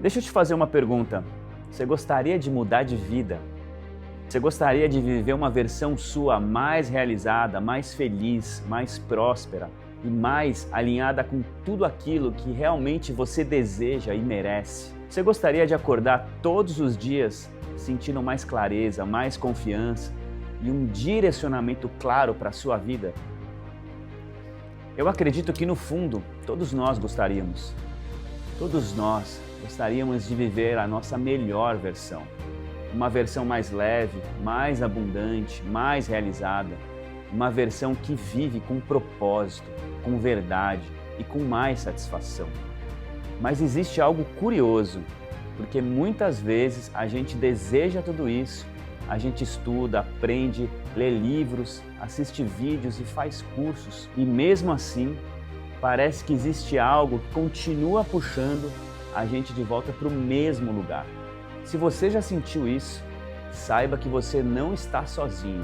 Deixa eu te fazer uma pergunta. Você gostaria de mudar de vida? Você gostaria de viver uma versão sua mais realizada, mais feliz, mais próspera e mais alinhada com tudo aquilo que realmente você deseja e merece? Você gostaria de acordar todos os dias sentindo mais clareza, mais confiança e um direcionamento claro para a sua vida? Eu acredito que no fundo, todos nós gostaríamos. Todos nós gostaríamos de viver a nossa melhor versão. Uma versão mais leve, mais abundante, mais realizada. Uma versão que vive com propósito, com verdade e com mais satisfação. Mas existe algo curioso, porque muitas vezes a gente deseja tudo isso, a gente estuda, aprende, lê livros, assiste vídeos e faz cursos. E mesmo assim, parece que existe algo que continua puxando a gente de volta para o mesmo lugar. Se você já sentiu isso, saiba que você não está sozinho.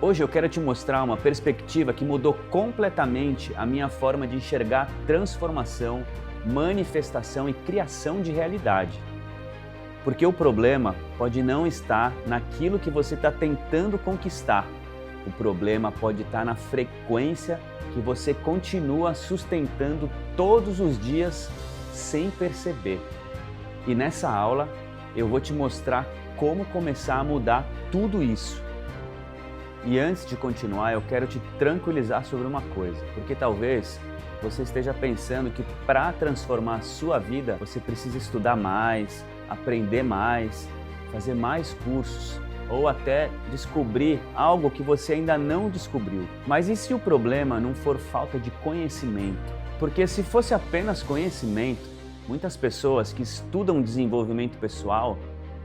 Hoje eu quero te mostrar uma perspectiva que mudou completamente a minha forma de enxergar transformação, manifestação e criação de realidade. Porque o problema pode não estar naquilo que você está tentando conquistar. O problema pode estar na frequência que você continua sustentando todos os dias sem perceber. E nessa aula eu vou te mostrar como começar a mudar tudo isso. E antes de continuar, eu quero te tranquilizar sobre uma coisa, porque talvez você esteja pensando que para transformar a sua vida, você precisa estudar mais, aprender mais, fazer mais cursos, ou até descobrir algo que você ainda não descobriu. Mas e se o problema não for falta de conhecimento? Porque se fosse apenas conhecimento, muitas pessoas que estudam desenvolvimento pessoal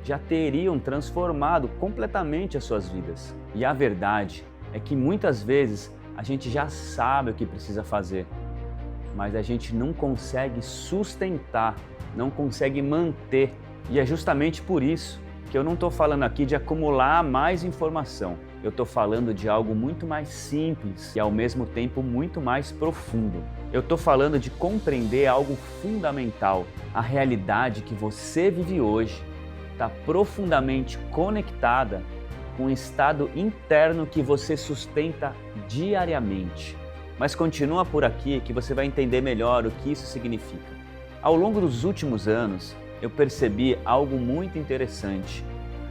já teriam transformado completamente as suas vidas. E a verdade é que muitas vezes a gente já sabe o que precisa fazer, mas a gente não consegue sustentar, não consegue manter. E é justamente por isso que eu não estou falando aqui de acumular mais informação. Eu estou falando de algo muito mais simples e ao mesmo tempo muito mais profundo. Eu estou falando de compreender algo fundamental. A realidade que você vive hoje está profundamente conectada com o estado interno que você sustenta diariamente. Mas continua por aqui que você vai entender melhor o que isso significa. Ao longo dos últimos anos, eu percebi algo muito interessante.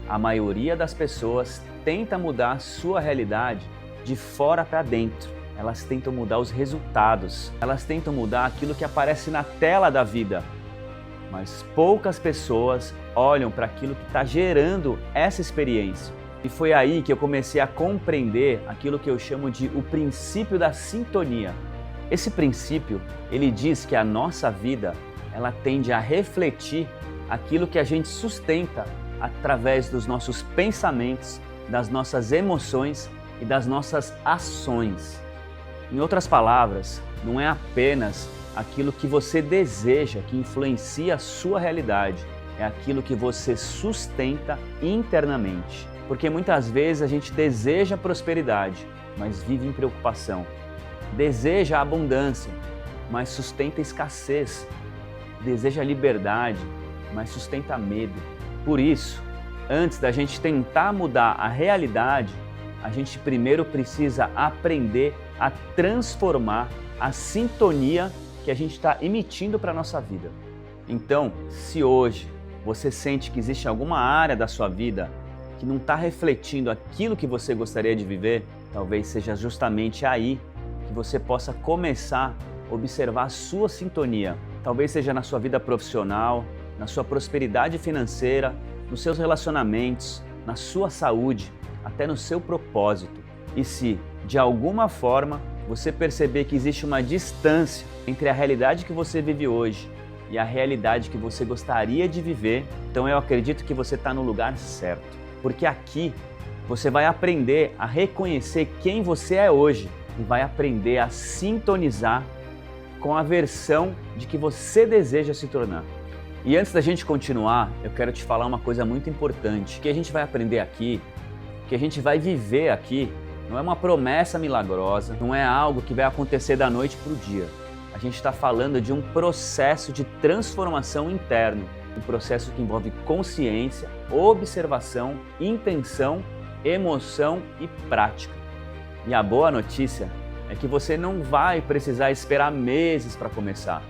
A maioria das pessoas tenta mudar a sua realidade de fora para dentro. Elas tentam mudar os resultados, elas tentam mudar aquilo que aparece na tela da vida. Mas poucas pessoas olham para aquilo que está gerando essa experiência. E foi aí que eu comecei a compreender aquilo que eu chamo de o princípio da sintonia. Esse princípio, ele diz que a nossa vida, ela tende a refletir aquilo que a gente sustenta através dos nossos pensamentos, das nossas emoções e das nossas ações. Em outras palavras, não é apenas aquilo que você deseja que influencia a sua realidade, é aquilo que você sustenta internamente. Porque muitas vezes a gente deseja prosperidade, mas vive em preocupação. Deseja abundância, mas sustenta escassez. Deseja liberdade, mas sustenta medo. Por isso, antes da gente tentar mudar a realidade, a gente primeiro precisa aprender a transformar a sintonia que a gente está emitindo para a nossa vida. Então, se hoje você sente que existe alguma área da sua vida que não está refletindo aquilo que você gostaria de viver, talvez seja justamente aí que você possa começar a observar a sua sintonia. Talvez seja na sua vida profissional, na sua prosperidade financeira, nos seus relacionamentos, na sua saúde, até no seu propósito. E se, de alguma forma, você perceber que existe uma distância entre a realidade que você vive hoje e a realidade que você gostaria de viver, então eu acredito que você está no lugar certo. Porque aqui você vai aprender a reconhecer quem você é hoje e vai aprender a sintonizar com a versão de que você deseja se tornar. E antes da gente continuar, eu quero te falar uma coisa muito importante. O que a gente vai aprender aqui, o que a gente vai viver aqui, não é uma promessa milagrosa, não é algo que vai acontecer da noite para o dia. A gente está falando de um processo de transformação interno. Um processo que envolve consciência, observação, intenção, emoção e prática. E a boa notícia é que você não vai precisar esperar meses para começar.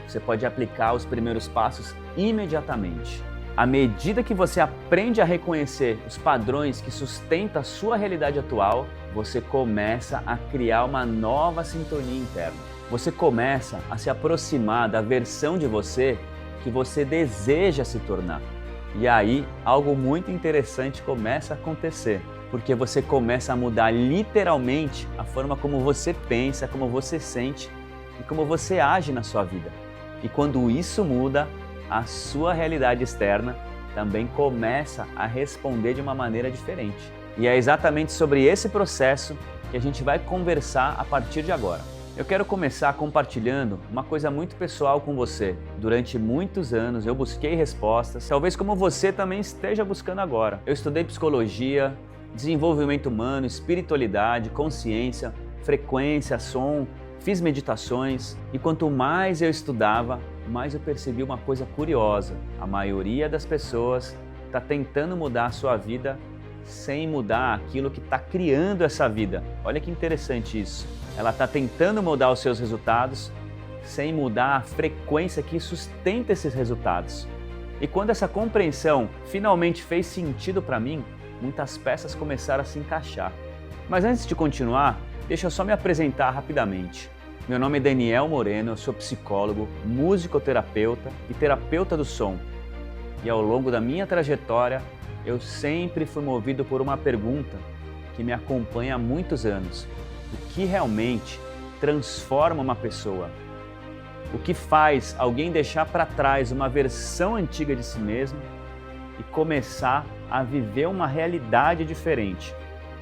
Você pode aplicar os primeiros passos imediatamente. À medida que você aprende a reconhecer os padrões que sustentam a sua realidade atual, você começa a criar uma nova sintonia interna. Você começa a se aproximar da versão de você que você deseja se tornar. E aí, algo muito interessante começa a acontecer, porque você começa a mudar literalmente a forma como você pensa, como você sente e como você age na sua vida. E quando isso muda, a sua realidade externa também começa a responder de uma maneira diferente. E é exatamente sobre esse processo que a gente vai conversar a partir de agora. Eu quero começar compartilhando uma coisa muito pessoal com você. Durante muitos anos eu busquei respostas, talvez como você também esteja buscando agora. Eu estudei psicologia, desenvolvimento humano, espiritualidade, consciência, frequência, som, fiz meditações e quanto mais eu estudava, mais eu percebi uma coisa curiosa. A maioria das pessoas está tentando mudar a sua vida sem mudar aquilo que está criando essa vida. Olha que interessante isso. Ela está tentando mudar os seus resultados sem mudar a frequência que sustenta esses resultados. E quando essa compreensão finalmente fez sentido para mim, muitas peças começaram a se encaixar. Mas antes de continuar, deixa eu só me apresentar rapidamente. Meu nome é Daniel Moreno, eu sou psicólogo, musicoterapeuta e terapeuta do som. E ao longo da minha trajetória, eu sempre fui movido por uma pergunta que me acompanha há muitos anos. O que realmente transforma uma pessoa? O que faz alguém deixar para trás uma versão antiga de si mesmo e começar a viver uma realidade diferente?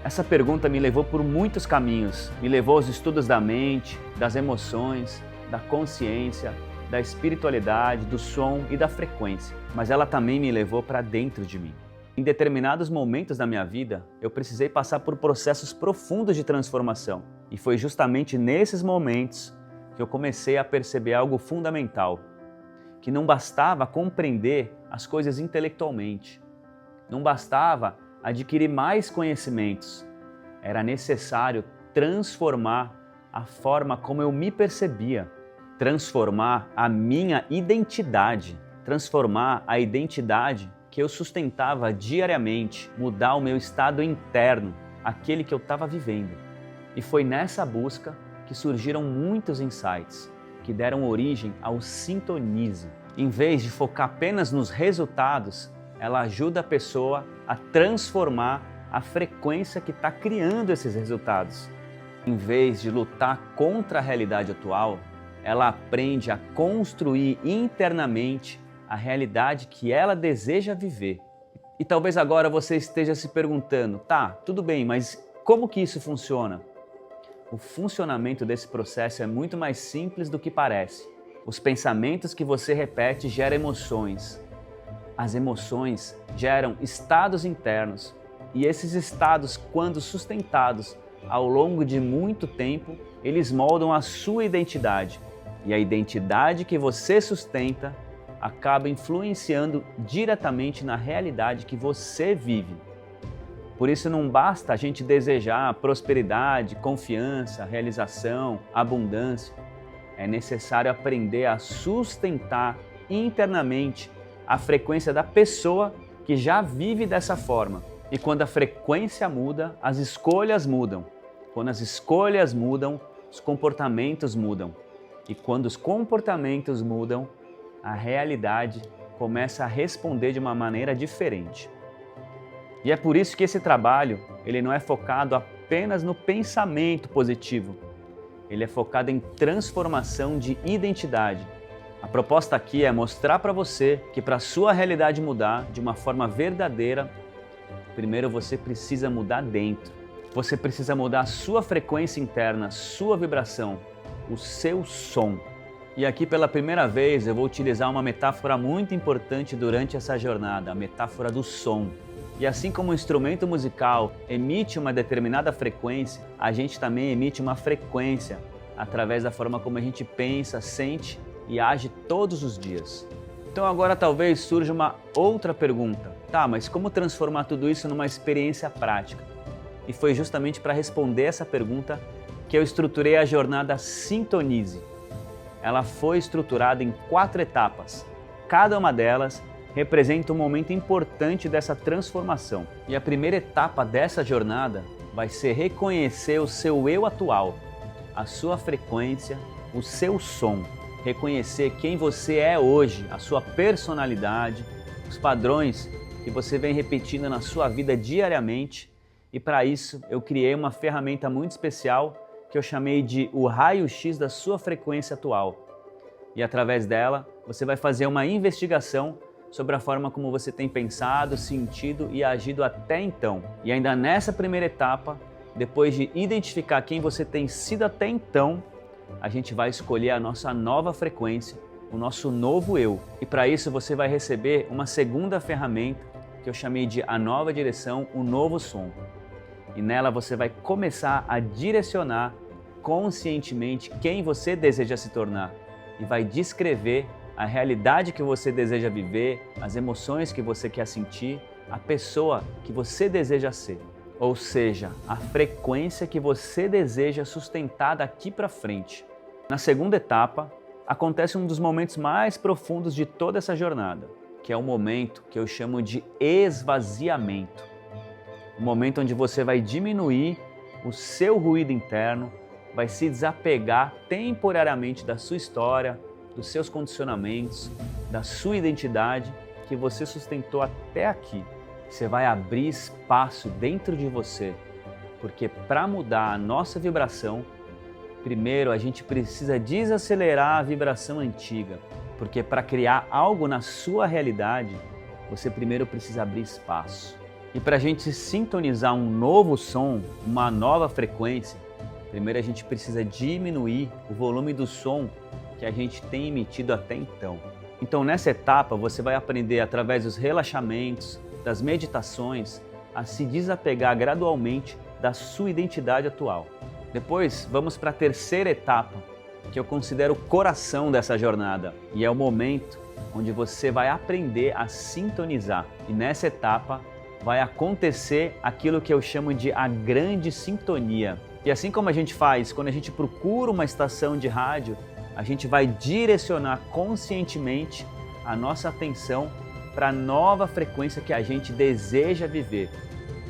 Essa pergunta me levou por muitos caminhos, me levou aos estudos da mente, das emoções, da consciência, da espiritualidade, do som e da frequência, mas ela também me levou para dentro de mim. Em determinados momentos da minha vida, eu precisei passar por processos profundos de transformação e foi justamente nesses momentos que eu comecei a perceber algo fundamental, que não bastava compreender as coisas intelectualmente, não bastava adquirir mais conhecimentos. Era necessário transformar a forma como eu me percebia, transformar a minha identidade, transformar a identidade que eu sustentava diariamente, mudar o meu estado interno, aquele que eu estava vivendo. E foi nessa busca que surgiram muitos insights, que deram origem ao Sintonize. Em vez de focar apenas nos resultados, ela ajuda a pessoa a transformar a frequência que está criando esses resultados. Em vez de lutar contra a realidade atual, ela aprende a construir internamente a realidade que ela deseja viver. E talvez agora você esteja se perguntando, tá, tudo bem, mas como que isso funciona? O funcionamento desse processo é muito mais simples do que parece. Os pensamentos que você repete geram emoções. As emoções geram estados internos e esses estados, quando sustentados ao longo de muito tempo, eles moldam a sua identidade. E a identidade que você sustenta acaba influenciando diretamente na realidade que você vive. Por isso não basta a gente desejar prosperidade, confiança, realização, abundância. É necessário aprender a sustentar internamente a frequência da pessoa que já vive dessa forma. E quando a frequência muda, as escolhas mudam. Quando as escolhas mudam, os comportamentos mudam. E quando os comportamentos mudam, a realidade começa a responder de uma maneira diferente. E é por isso que esse trabalho, ele não é focado apenas no pensamento positivo. Ele é focado em transformação de identidade. A proposta aqui é mostrar para você que para a sua realidade mudar de uma forma verdadeira, primeiro você precisa mudar dentro. Você precisa mudar a sua frequência interna, a sua vibração, o seu som. E aqui pela primeira vez eu vou utilizar uma metáfora muito importante durante essa jornada, a metáfora do som. E assim como o instrumento musical emite uma determinada frequência, a gente também emite uma frequência através da forma como a gente pensa, sente e age todos os dias. Então agora talvez surja uma outra pergunta. Tá, mas como transformar tudo isso numa experiência prática? E foi justamente para responder essa pergunta que eu estruturei a jornada Sintonize. Ela foi estruturada em 4 etapas. Cada uma delas representa um momento importante dessa transformação. E a primeira etapa dessa jornada vai ser reconhecer o seu eu atual, a sua frequência, o seu som. Reconhecer quem você é hoje, a sua personalidade, os padrões que você vem repetindo na sua vida diariamente. E para isso eu criei uma ferramenta muito especial que eu chamei de o raio-x da sua frequência atual. E através dela você vai fazer uma investigação sobre a forma como você tem pensado, sentido e agido até então. E ainda nessa primeira etapa, depois de identificar quem você tem sido até então, a gente vai escolher a nossa nova frequência, o nosso novo eu. E para isso você vai receber uma segunda ferramenta que eu chamei de a nova direção, o novo som. E nela você vai começar a direcionar conscientemente quem você deseja se tornar e vai descrever a realidade que você deseja viver, as emoções que você quer sentir, a pessoa que você deseja ser. Ou seja, a frequência que você deseja sustentar daqui para frente. Na segunda etapa, acontece um dos momentos mais profundos de toda essa jornada, que é o momento que eu chamo de esvaziamento. O momento onde você vai diminuir o seu ruído interno, vai se desapegar temporariamente da sua história, dos seus condicionamentos, da sua identidade que você sustentou até aqui. Você vai abrir espaço dentro de você, porque para mudar a nossa vibração, primeiro a gente precisa desacelerar a vibração antiga, porque para criar algo na sua realidade, você primeiro precisa abrir espaço. E para a gente sintonizar um novo som, uma nova frequência, primeiro a gente precisa diminuir o volume do som que a gente tem emitido até então. Então nessa etapa você vai aprender através dos relaxamentos, das meditações, a se desapegar gradualmente da sua identidade atual. Depois vamos para a terceira etapa, que eu considero o coração dessa jornada, e é o momento onde você vai aprender a sintonizar. E nessa etapa vai acontecer aquilo que eu chamo de a grande sintonia. E assim como a gente faz quando a gente procura uma estação de rádio, a gente vai direcionar conscientemente a nossa atenção para a nova frequência que a gente deseja viver.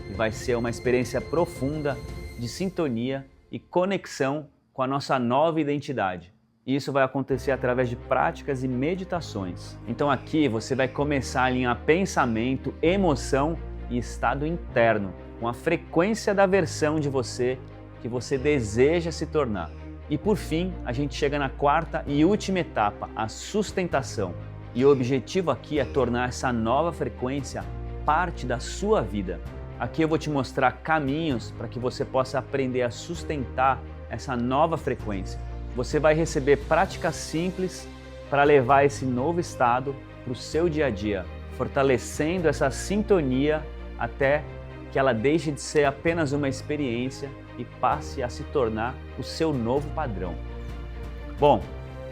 E vai ser uma experiência profunda de sintonia e conexão com a nossa nova identidade. E isso vai acontecer através de práticas e meditações. Então aqui você vai começar a alinhar pensamento, emoção e estado interno com a frequência da versão de você que você deseja se tornar. E por fim, a gente chega na quarta e última etapa, a sustentação. E o objetivo aqui é tornar essa nova frequência parte da sua vida. Aqui eu vou te mostrar caminhos para que você possa aprender a sustentar essa nova frequência. Você vai receber práticas simples para levar esse novo estado para o seu dia a dia, fortalecendo essa sintonia até que ela deixe de ser apenas uma experiência e passe a se tornar o seu novo padrão. Bom,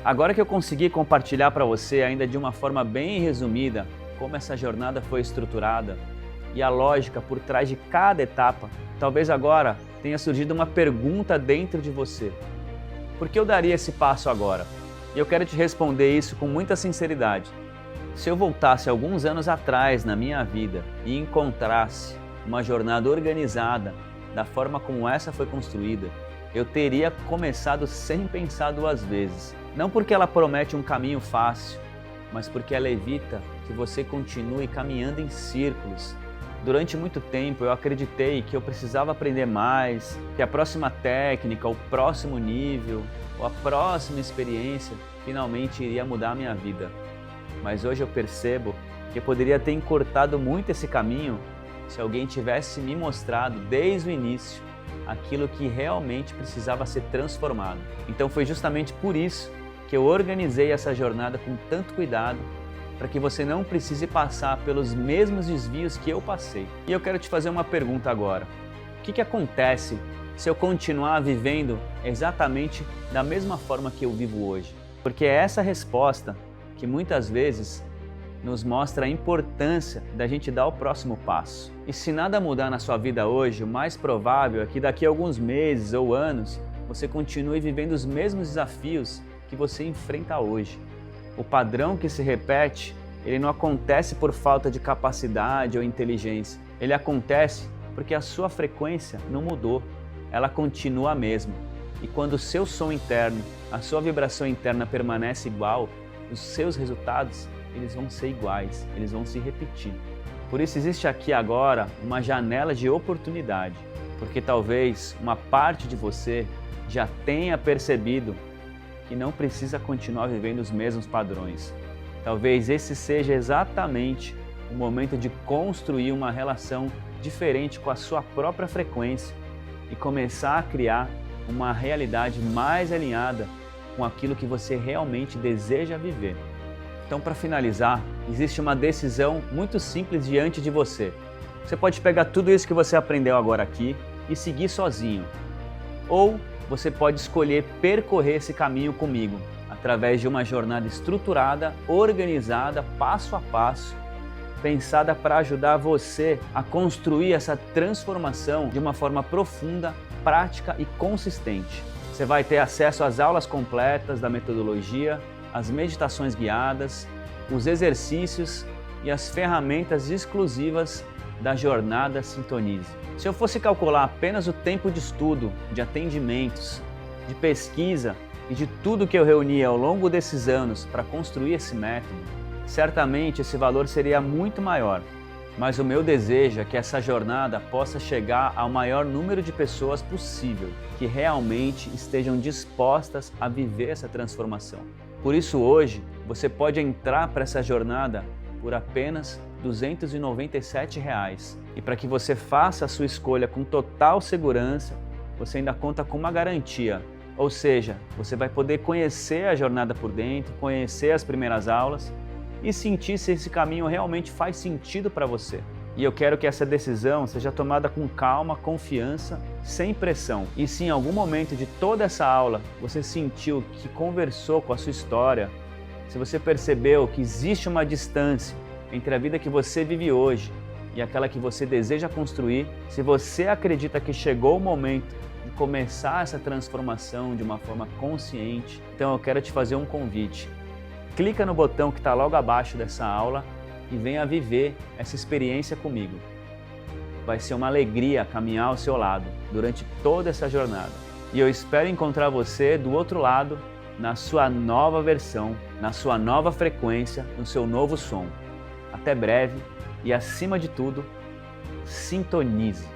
agora que eu consegui compartilhar para você ainda de uma forma bem resumida como essa jornada foi estruturada e a lógica por trás de cada etapa, talvez agora tenha surgido uma pergunta dentro de você. Por que eu daria esse passo agora? E eu quero te responder isso com muita sinceridade. Se eu voltasse alguns anos atrás na minha vida e encontrasse uma jornada organizada da forma como essa foi construída, eu teria começado sem pensar duas vezes. Não porque ela promete um caminho fácil, mas porque ela evita que você continue caminhando em círculos. Durante muito tempo eu acreditei que eu precisava aprender mais, que a próxima técnica, o próximo nível, ou a próxima experiência finalmente iria mudar a minha vida. Mas hoje eu percebo que eu poderia ter encurtado muito esse caminho se alguém tivesse me mostrado desde o início aquilo que realmente precisava ser transformado. Então foi justamente por isso que eu organizei essa jornada com tanto cuidado, para que você não precise passar pelos mesmos desvios que eu passei. E eu quero te fazer uma pergunta agora. O que acontece se eu continuar vivendo exatamente da mesma forma que eu vivo hoje? Porque é essa resposta que muitas vezes nos mostra a importância da gente dar o próximo passo. E se nada mudar na sua vida hoje, o mais provável é que daqui a alguns meses ou anos você continue vivendo os mesmos desafios que você enfrenta hoje. O padrão que se repete, ele não acontece por falta de capacidade ou inteligência. Ele acontece porque a sua frequência não mudou, ela continua a mesma. E quando o seu som interno, a sua vibração interna permanece igual, os seus resultados, eles vão ser iguais, eles vão se repetir. Por isso existe aqui agora uma janela de oportunidade, porque talvez uma parte de você já tenha percebido que não precisa continuar vivendo os mesmos padrões. Talvez esse seja exatamente o momento de construir uma relação diferente com a sua própria frequência e começar a criar uma realidade mais alinhada com aquilo que você realmente deseja viver. Então, para finalizar, existe uma decisão muito simples diante de você. Você pode pegar tudo isso que você aprendeu agora aqui e seguir sozinho. Ou você pode escolher percorrer esse caminho comigo, através de uma jornada estruturada, organizada, passo a passo, pensada para ajudar você a construir essa transformação de uma forma profunda, prática e consistente. Você vai ter acesso às aulas completas da metodologia, as meditações guiadas, os exercícios e as ferramentas exclusivas da jornada Sintonize. Se eu fosse calcular apenas o tempo de estudo, de atendimentos, de pesquisa e de tudo que eu reuni ao longo desses anos para construir esse método, certamente esse valor seria muito maior. Mas o meu desejo é que essa jornada possa chegar ao maior número de pessoas possível, que realmente estejam dispostas a viver essa transformação. Por isso hoje, você pode entrar para essa jornada por apenas R$ 297. E para que você faça a sua escolha com total segurança, você ainda conta com uma garantia. Ou seja, você vai poder conhecer a jornada por dentro, conhecer as primeiras aulas e sentir se esse caminho realmente faz sentido para você. E eu quero que essa decisão seja tomada com calma, confiança, sem pressão. E se em algum momento de toda essa aula você sentiu que conversou com a sua história, se você percebeu que existe uma distância entre a vida que você vive hoje e aquela que você deseja construir, se você acredita que chegou o momento de começar essa transformação de uma forma consciente, então eu quero te fazer um convite. Clica no botão que está logo abaixo dessa aula e venha viver essa experiência comigo. Vai ser uma alegria caminhar ao seu lado durante toda essa jornada. E eu espero encontrar você do outro lado, na sua nova versão, na sua nova frequência, no seu novo som. Até breve e, acima de tudo, sintonize.